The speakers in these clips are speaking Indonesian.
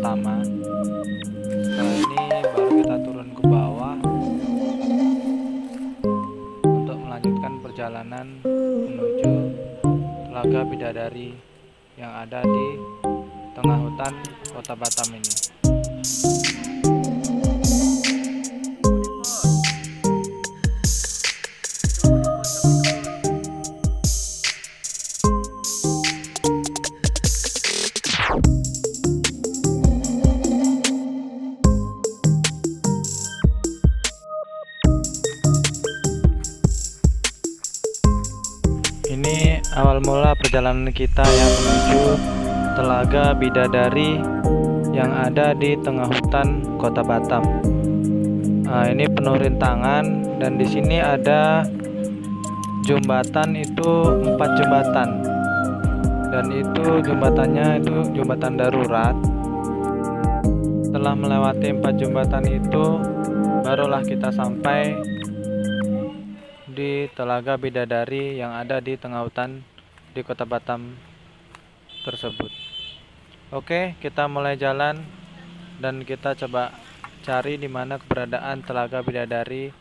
pertama. Setelah ini baru kita turun ke bawah untuk melanjutkan perjalanan menuju Telaga Bidadari yang ada di tengah hutan Kota Batam ini. Ini awal mula perjalanan kita yang menuju Telaga Bidadari yang ada di tengah hutan Kota Batam. Nah, ini penuh rintangan dan di sini ada jembatan, itu 4 jembatan. Dan itu jembatannya itu jembatan darurat. Setelah melewati 4 jembatan itu, barulah kita sampai di Telaga Bidadari yang ada di tengah hutan di Kota Batam tersebut. Oke, kita mulai jalan dan kita coba cari di mana keberadaan Telaga Bidadari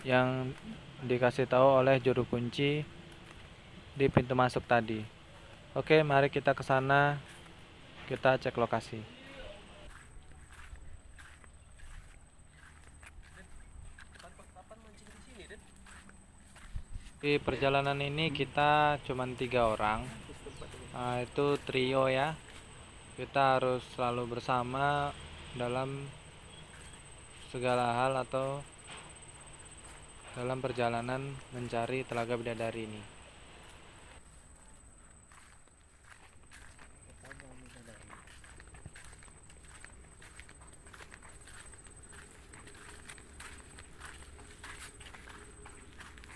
yang dikasih tahu oleh juru kunci di pintu masuk tadi. Oke, mari kita ke sana, kita cek lokasi. Di perjalanan ini kita cuma 3 orang. Nah, itu trio ya. Kita harus selalu bersama dalam segala hal atau dalam perjalanan mencari Telaga Bidadari ini.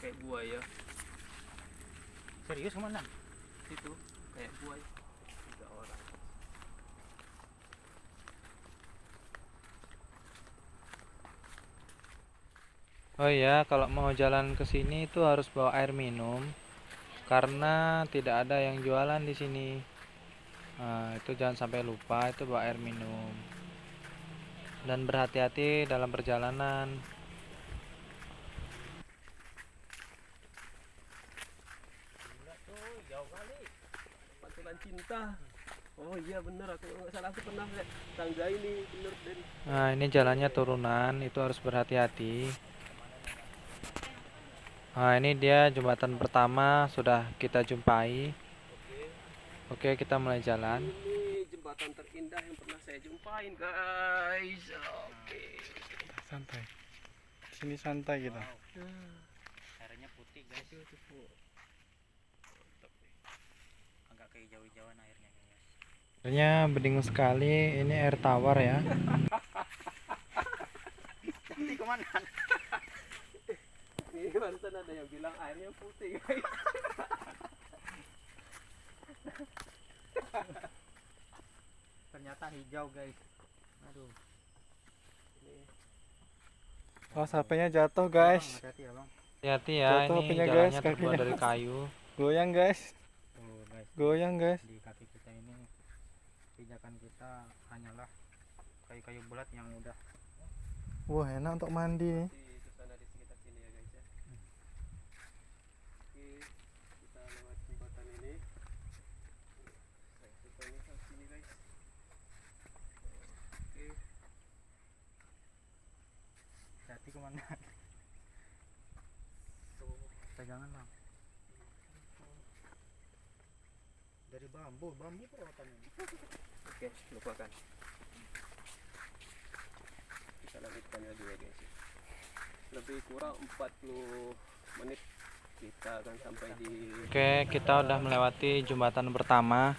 Kayak buaya. Serius kemana? Itu kayak buaya. 3 orang. Oh iya, kalau mau jalan ke sini itu harus bawa air minum karena tidak ada yang jualan di sini. Nah, itu jangan sampai lupa itu bawa air minum. Dan berhati-hati dalam perjalanan. Gila tuh, jauh kali. Pantulan cinta. Oh iya bener, aku nggak salah, aku pernah lihat tangga ini bener Den. Nah, ini jalannya turunan, itu harus berhati-hati. Nah, ini dia jembatan pertama sudah kita jumpai. Oke, kita mulai jalan. Ini jembatan terindah yang pernah saya jumpain guys. Oke. Santai. Sini santai kita. Airnya putih guys, Beautiful. agak kehijau-hijauan airnya guys. Airnya bening sekali, ini air tawar ya. Putih kemana? Ini barusan ada yang bilang airnya putih guys. Ternyata hijau guys. Aduh. Oh, HP-nya jatuh, guys. Hati-hati ya bang. Hati-hati ya, Jatuh ini HP-nya, guys, jalannya terbuat kakinya. dari kayu. Goyang, guys. Tuh guys. Goyang, guys. Di kaki kita ini pijakan kita hanyalah kayu-kayu bulat yang udah. Wah, enak untuk mandi nih. Di suasana di sekitar sini ya guys ya. Oke, kita lewat jembatan ini. Saya suka ini di sini guys. Oke. Hati kemana? Tuh pegangan bang. Dari bambu perawatannya. Oke, lupakan. Kita lanjutkan lagi ya guys. Lebih kurang 40 menit kita akan sampai di. Oke, kita udah melewati jembatan pertama.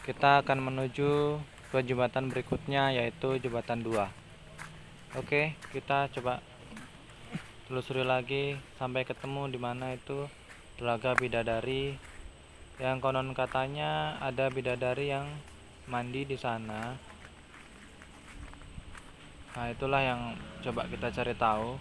Kita akan menuju ke jembatan berikutnya, yaitu jembatan 2. Oke, kita coba telusuri lagi sampai ketemu di mana itu Telaga Bidadari. Yang konon katanya ada bidadari yang mandi di sana. Nah, itulah yang coba kita cari tahu.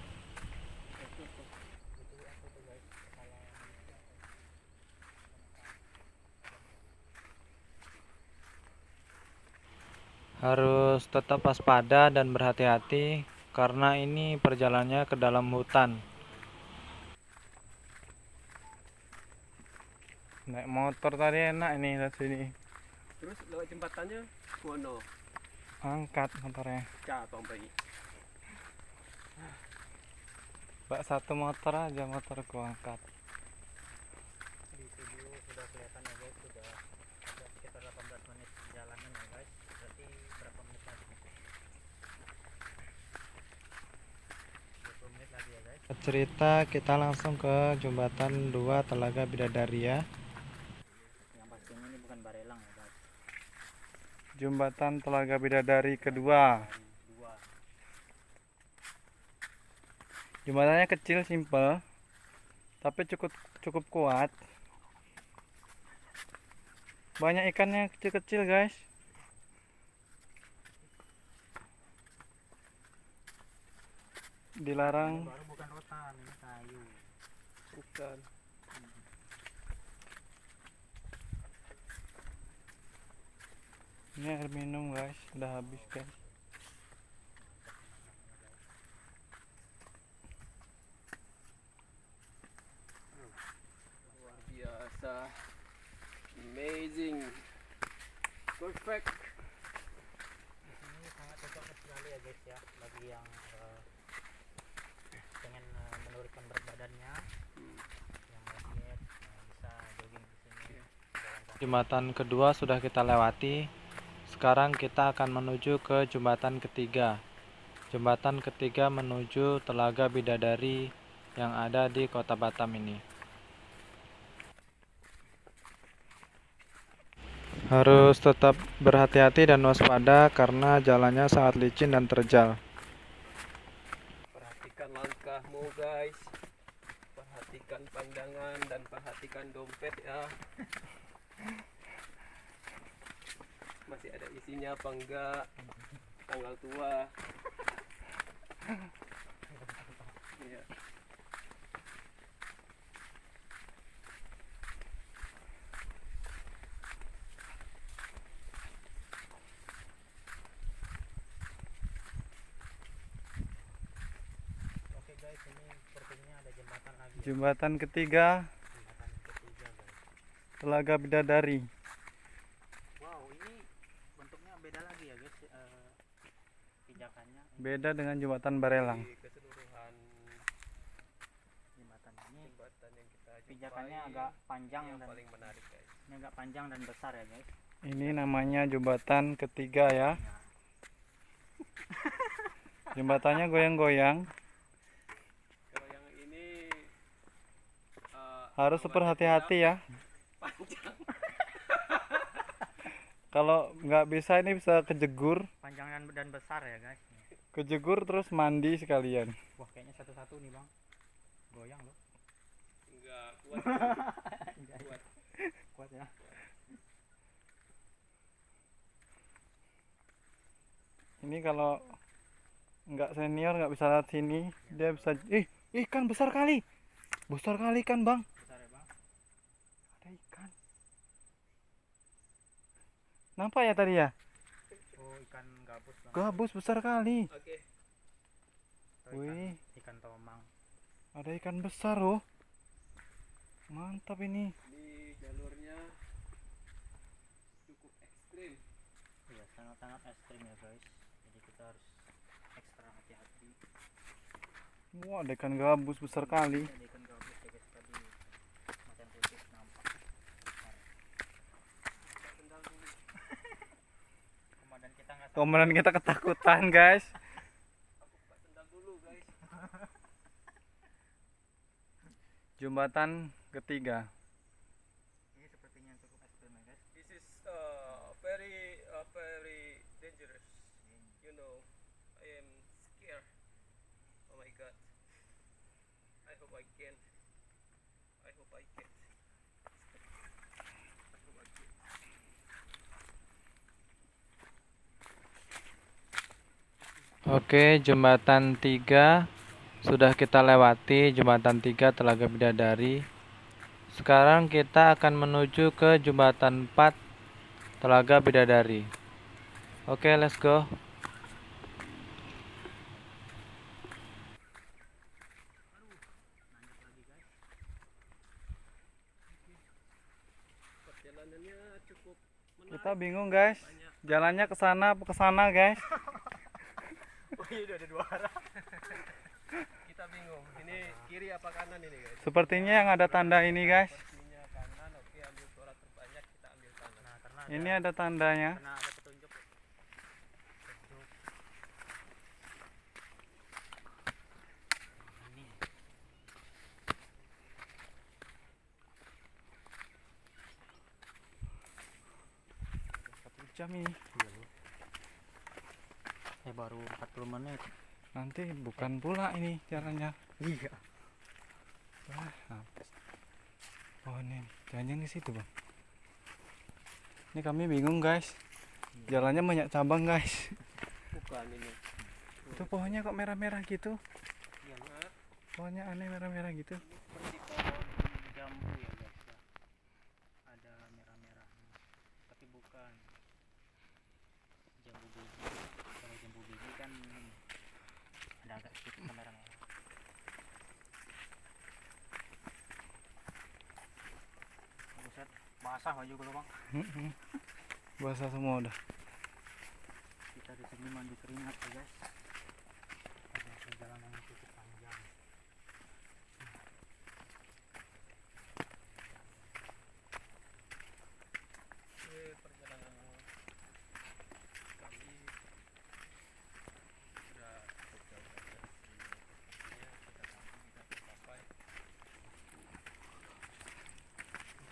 Harus tetap waspada dan berhati-hati karena ini perjalanannya ke dalam hutan. Naik motor tadi enak ini dari sini. Terus lewat jembatannya mono Angkat motornya. jatuh pergi. Bak satu motor aja motorku angkat. Di video sudah kelihatan ya guys, sudah ada sekitar 18 menit perjalanan ya guys. Berarti berapa menit lagi? 20 menit lagi ya guys. Cerita kita langsung ke jembatan 2 Telaga Bidadari ya. Yang pastinya ini bukan Barelang ya guys. Jembatan Telaga Bidadari kedua. Dari 2. Jembatannya kecil, simple, tapi cukup kuat. Banyak ikannya kecil-kecil guys. Dilarang. Baru bukan rotan, ini kayu. Bukan. Ini air minum guys, udah habis guys. Luar biasa. Amazing. Perfect. Ini sangat cocok sekali ya guys ya, bagi yang pengen menurunkan berat badannya, yang diet bisa jogging di sini. Jalan kaki. Jembatan kedua sudah kita lewati. Sekarang kita akan menuju ke jembatan ketiga. Jembatan ketiga menuju Telaga Bidadari yang ada di Kota Batam ini. Harus tetap berhati-hati dan waspada karena jalannya sangat licin dan terjal. Perhatikan langkahmu guys. Perhatikan pandangan dan perhatikan dompet ya. Masih ada isinya apa enggak? Tanggal tua. Iya. Oke guys, ini sepertinya ada jembatan lagi ya. Jembatan ketiga Jembatan ketiga guys. Telaga Bidadari. Wow, ini bentuknya beda lagi ya guys, pijakannya. Beda dengan jembatan Barelang. Di keseluruhan Jembatan ini jembatan yang kita jumpai, pijakannya agak panjang yang dan paling menarik guys. ini agak panjang dan besar ya guys. Ini namanya jembatan ketiga ya. Ya. Jembatannya goyang-goyang. Kalau yang ini Harus super hati-hati ya. panjang. Kalau nggak bisa ini bisa kejegur. Panjang dan besar ya guys. Kejegur terus mandi sekalian. Wah, kayaknya satu-satu nih bang. Goyang loh. Enggak kuat. Kuat. Kuat ya. Ini kalau nggak senior nggak bisa lewat sini. Dia bisa. Ikan besar kali. Besar kali kan bang. Besar ya bang. Ada ikan. Nampak ya tadi ya? Oh, ikan gabus bang. Gabus besar kali. Oke. Atau Wih. ikan tomang. Ada ikan besar loh. Mantap ini. Di jalurnya cukup ekstrim. Iya, sangat-sangat ekstrim ya guys. Jadi kita harus ekstra hati-hati. Wah, ada ikan gabus besar kali. Ada ikan gabus ya guys, tadi macan putih nampak. Sendal dulu. Komandan kita nggak Komandan kita ketakutan guys. Aku buka sendal dulu guys. Jembatan ketiga. ini sepertinya cukup ekstrim ya guys. This is very dangerous. You know, I am scared. Oh my god. I hope I can. I hope I can. I hope I can. Oke, jembatan 3 sudah kita lewati, jembatan 3 Telaga Bidadari. Sekarang kita akan menuju ke jembatan 4 Telaga Bidadari. Oke, let's go. Perjalanannya cukup menarik. Kita bingung guys, jalannya ke sana apa ke sana guys. Oh iya, udah ada dua arah. Kita bingung. Ini kiri apa kanan ini guys? Sepertinya yang ada tanda ini guys. Sepertinya kanan. Oke, ambil suara terbanyak, kita ambil kanan. Nah, karena Ini ada tandanya. karena ada petunjuk. Ini. 1 jam ini. Baru 40 menit. Nanti bukan pula ini jalannya. Iya. Wah, habis. Oh ini, jangan ke situ bang. Ini kami bingung guys. Jalannya banyak cabang guys. Bukan ini. Itu pohonnya kok merah-merah gitu? Iya, Nah, Pohonnya aneh merah-merah gitu. seperti pohon jambu ya guys ya. Ada merah-merahnya. Tapi bukan jambu biji. Kalau jambu biji kan ada agak sedikit merah-merah. Buset, basah baju kalau bang. Basah semua udah. Kita di sini mandi keringat ya guys. Ada perjalanan yang cukup panjang. perjalanan kami sudah cukup jauh saja. Ya, kita sampai.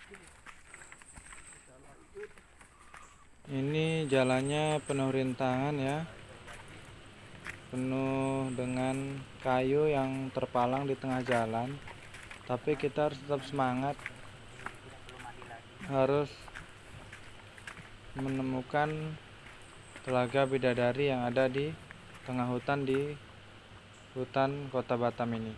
Kita lanjut. Ini jalannya penuh rintangan ya. Penuh dengan kayu yang terpalang di tengah jalan. Tapi kita harus tetap semangat. Harus menemukan telaga bidadari yang ada di tengah hutan di hutan Kota Batam ini.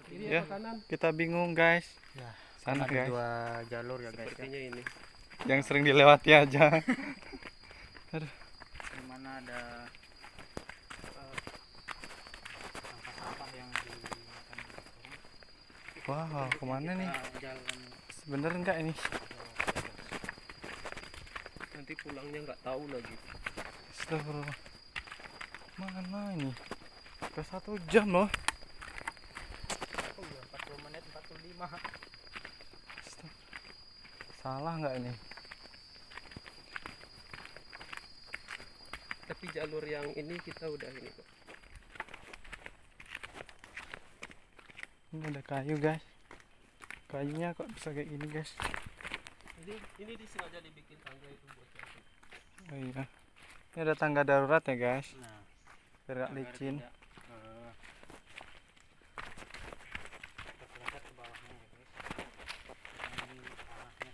Kiri Ya. apa kanan? Kita bingung guys. Ya, Sana ada guys. 2 jalur ya guys ya. Sepertinya ini. Yang sering dilewati aja. Di mana ada sampah-sampah yang dimakan burung. Wow, kemana nih? Kita jalan Bener enggak ini? Nanti pulangnya nggak tahu lagi. Astagfirullah. Mana ini? Ke 1 jam loh. oh ya 40 menit 45. Salah nggak ini? Tapi jalur yang ini kita udah ini kok. Ini ada kayu guys. Kayunya kok bisa kayak gini guys? Ini disengaja dibikin tangga itu buat jatuh. Oh iya. Ini ada tangga darurat ya guys. Nah, Biar nggak licin. terpeleset ke bawahnya ya guys. Ini tanahnya.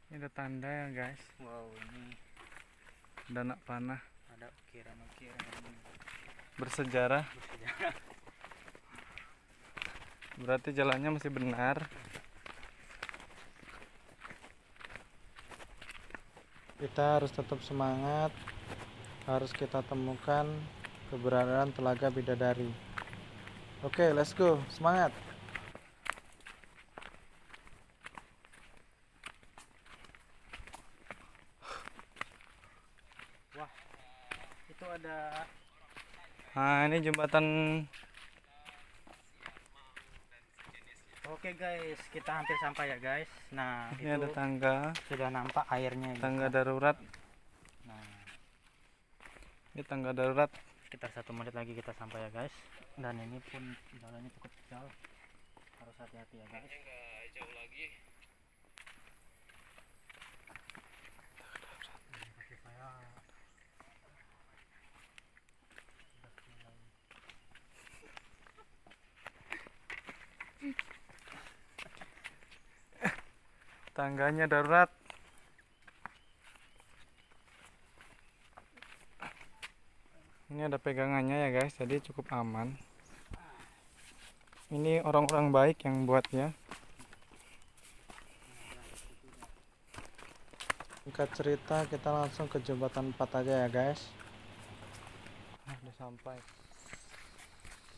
Ini ada tanda ya guys. Wow, ini Ada anak panah ada ukiran-ukiran bersejarah. bersejarah. Berarti jalannya masih benar. Kita harus tetap semangat. Harus kita temukan keberadaan telaga bidadari. Oke, let's go. Semangat. Itu ada Nah, ini jembatan. Oke guys, kita hampir sampai ya guys. Nah, Ini ada itu tangga. sudah nampak airnya gitu. Tangga darurat. Nah, Ini tangga darurat. sekitar 1 menit lagi kita sampai ya guys. Dan ini pun jalannya cukup jauh. Harus hati-hati ya guys. Nggak jauh lagi. Kaki saya Tangganya darurat. Ini ada pegangannya ya guys, jadi cukup aman. Ini orang-orang baik yang buatnya. Singkat cerita, kita langsung ke jembatan 4 aja ya guys. Udah sampai.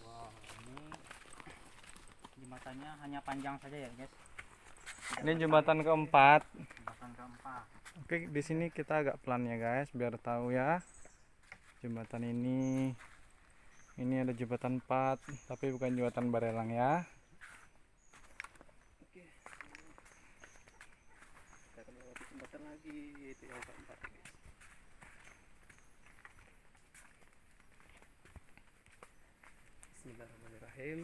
Wow, ini jembatannya hanya panjang saja ya guys. Ini jembatan keempat. Jembatan keempat. Oke, di sini kita agak pelan ya guys, biar tahu ya. Jembatan ini ada jembatan 4, tapi bukan jembatan Barelang ya. Oke. Kita akan melewati jembatan lagi, yaitu yang keempat guys. Bismillahirrahmanirrahim.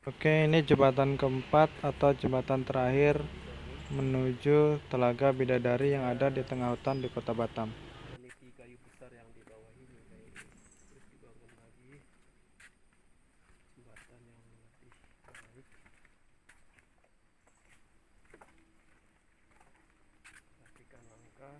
Oke, ini jembatan keempat atau jembatan terakhir menuju Telaga Bidadari yang ada di tengah hutan di Kota Batam. Meniti kayu besar yang di bawah ini guys. Terus dibangun lagi jembatan yang lebih baik. Perhatikan langkah.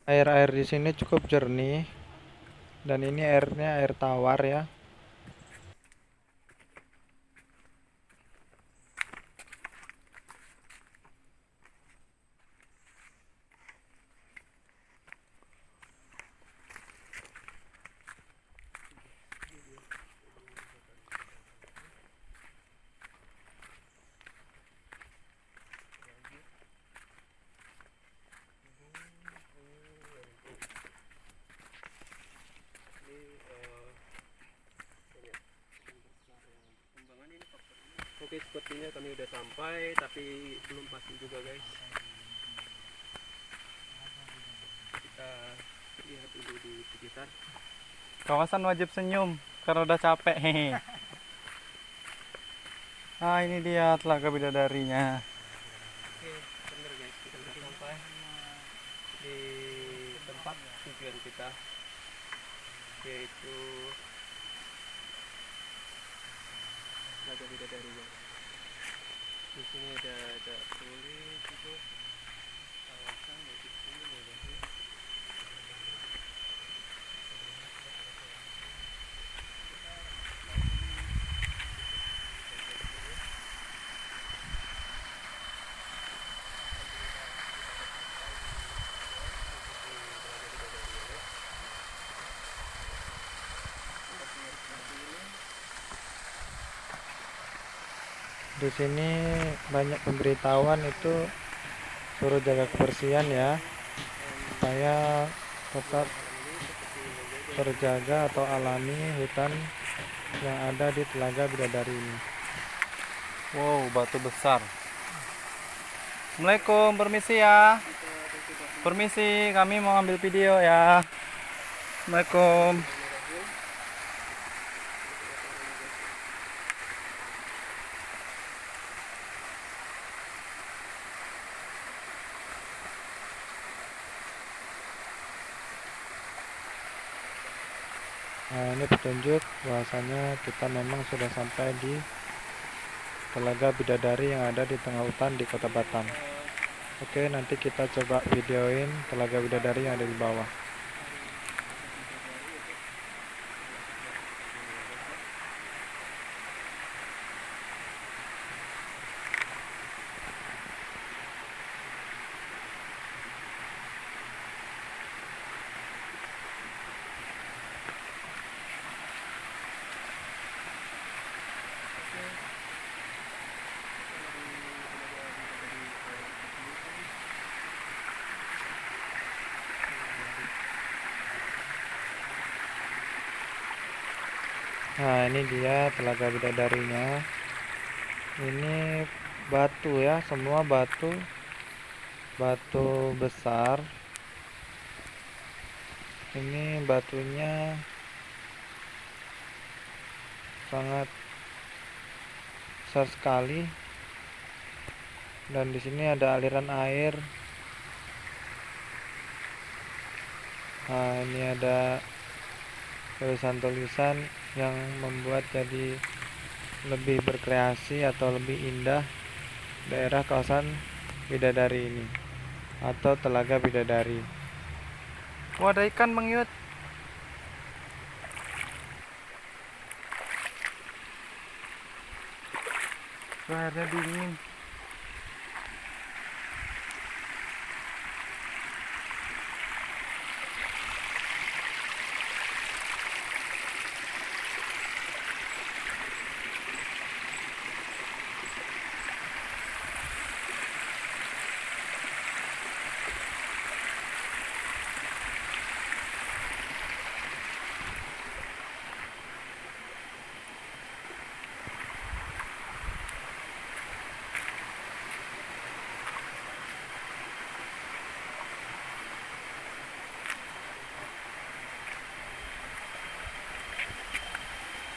Air-air di sini cukup jernih dan ini airnya air tawar ya. Oke, sepertinya kami udah sampai, tapi belum pasti juga guys. Kita lihat dulu di sekitar. Kawasan wajib senyum karena udah capek. Hehe. Ah, ini dia Telaga Bidadarinya. Oke, bener guys, kita udah sampai di tempat tujuan kita, yaitu Telaga Bidadari guys. Di sini ada tulis itu kawasan wajib senyum ya guys. Di sini banyak pemberitahuan itu suruh jaga kebersihan ya, supaya tetap terjaga atau alami hutan yang ada di Telaga Bidadari ini. Wow, batu besar. Assalamualaikum, permisi ya. Permisi, kami mau ambil video ya. Assalamualaikum. Nah, ini petunjuk bahwasanya kita memang sudah sampai di Telaga Bidadari yang ada di tengah hutan di Kota Batam. Oke, nanti kita coba videoin Telaga Bidadari yang ada di bawah. Nah, ini dia Telaga Bidadarinya. Ini batu ya, semua batu besar. Ini batunya sangat besar sekali. Dan di sini ada aliran air. Nah, ini ada tulisan-tulisan yang membuat jadi lebih berkreasi atau lebih indah daerah kawasan Bidadari ini atau Telaga Bidadari. Wah, ada ikan Bang Yud. Wah, airnya dingin.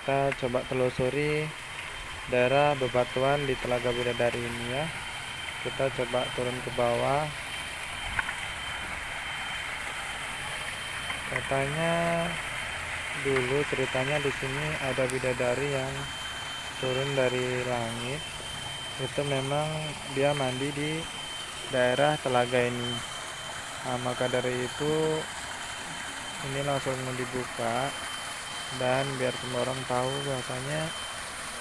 Kita coba telusuri daerah bebatuan di Telaga Bidadari ini ya. Kita coba turun ke bawah. Katanya dulu ceritanya di sini ada bidadari yang turun dari langit. Itu memang dia mandi di daerah telaga ini. Nah, maka dari itu ini langsung dibuka, dan biar semua orang tahu bahwasanya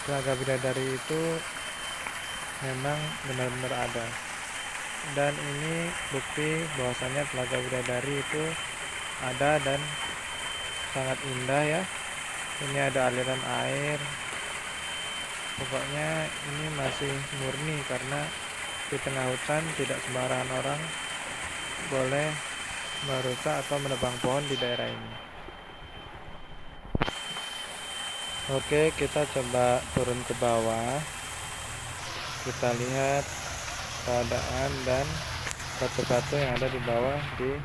Telaga Bidadari itu memang benar-benar ada. Dan ini bukti bahwasanya Telaga Bidadari itu ada dan sangat indah ya. Ini ada aliran air. Pokoknya ini masih murni karena di tengah hutan tidak sembarangan orang boleh merusak atau menebang pohon di daerah ini. Oke, kita coba turun ke bawah. Kita lihat keadaan dan batu-batu yang ada di bawah di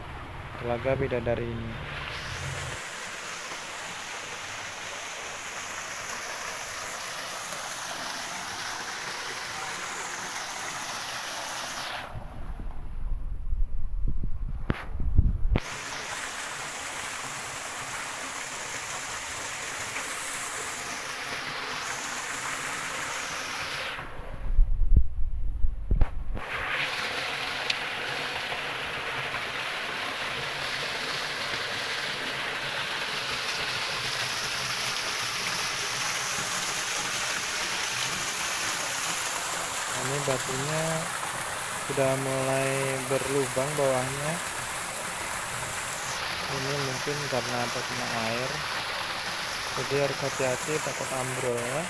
Telaga Bidadari ini. Ini batunya sudah mulai berlubang bawahnya. Ini mungkin karena terkena air, jadi harus hati-hati takut ambrol ya.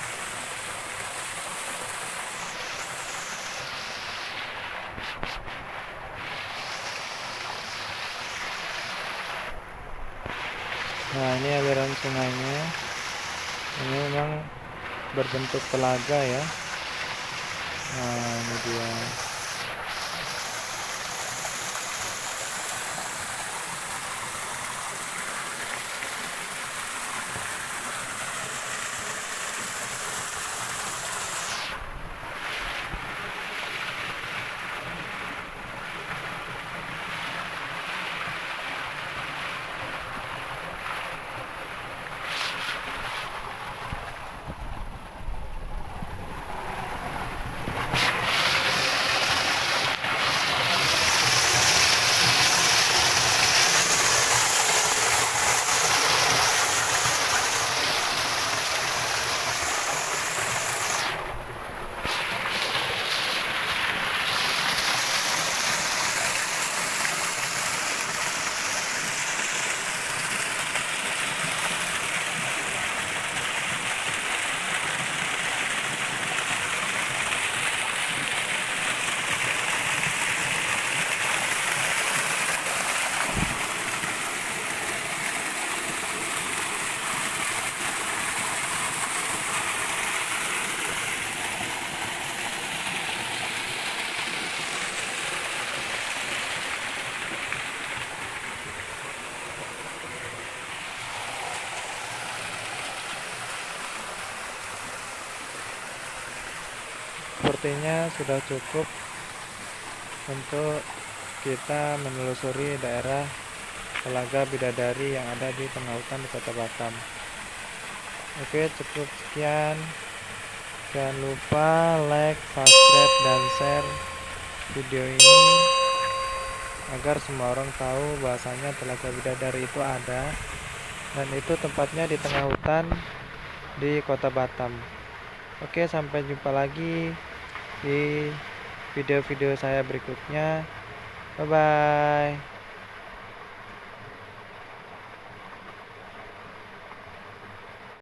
Nah, ini aliran sungainya. Ini memang berbentuk telaga ya. Nah, ini dia. sepertinya sudah cukup untuk kita menelusuri daerah Telaga Bidadari yang ada di tengah hutan di Kota Batam. Oke, cukup sekian. Jangan lupa like, subscribe, dan share video ini agar semua orang tahu bahwasanya Telaga Bidadari itu ada, dan itu tempatnya di tengah hutan di Kota Batam. Oke, sampai jumpa lagi di video-video saya berikutnya. Bye bye.